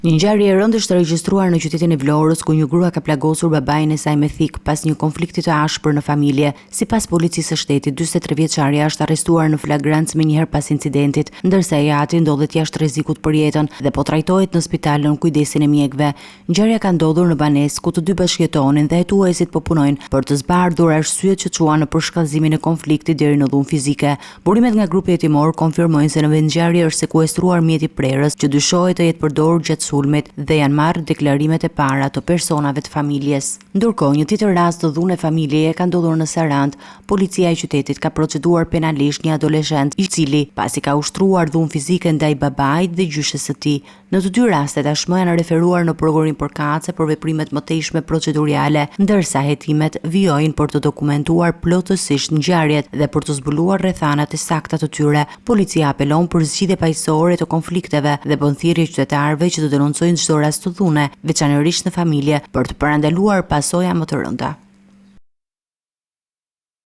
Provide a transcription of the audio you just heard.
Një ngjarje e rëndë është regjistruar në qytetin e Vlorës, ku një grua ka plagosur babain e saj me thik pas një konflikti të ashpër në familje. Sipas policisë së shtetit, 43 vjeçaria është arrestuar në flagrancë menjëherë pas incidentit, ndërsa e ati ndodhet jashtë rrezikut për jetën dhe po trajtohet në spital në kujdesin e mjekëve. Ngjarja ka ndodhur në banesë, ku të dy bashkëjetonin dhe hetuesit po punojnë për të zbardhur arsyet që çuan në përshkallëzimin e konfliktit deri në dhunë fizike. Burimet nga grupi hetimor konfirmojnë se në vend ngjarje është sekuestruar mjeti prerës, që dyshohet të jetë përdorur gjatë sulmit dhe janë marrë deklarimet e para të personave të familjes. Ndërkohë, një tjetër rast të dhunë familjeje ka ndodhur në Sarandë. Policia e qytetit ka proceduar penalisht një adoleshent i cili pasi ka ushtruar dhunë fizike ndaj babait dhe gjyshes së tij. Në të dy rastet tashmë janë referuar në prokurim përkatëse për veprimet mëtejshme procedurale, ndërsa hetimet vijojnë për të dokumentuar plotësisht ngjarjet dhe për të zbuluar rrethanat e sakta të tyre. Policia apelon për zgjidhje paqësorë të konflikteve dhe bën thirrje qytetarëve që të denoncojnë çdo rast të dhune, veçanërisht në familje, për të parandaluar pasoja më të rënda.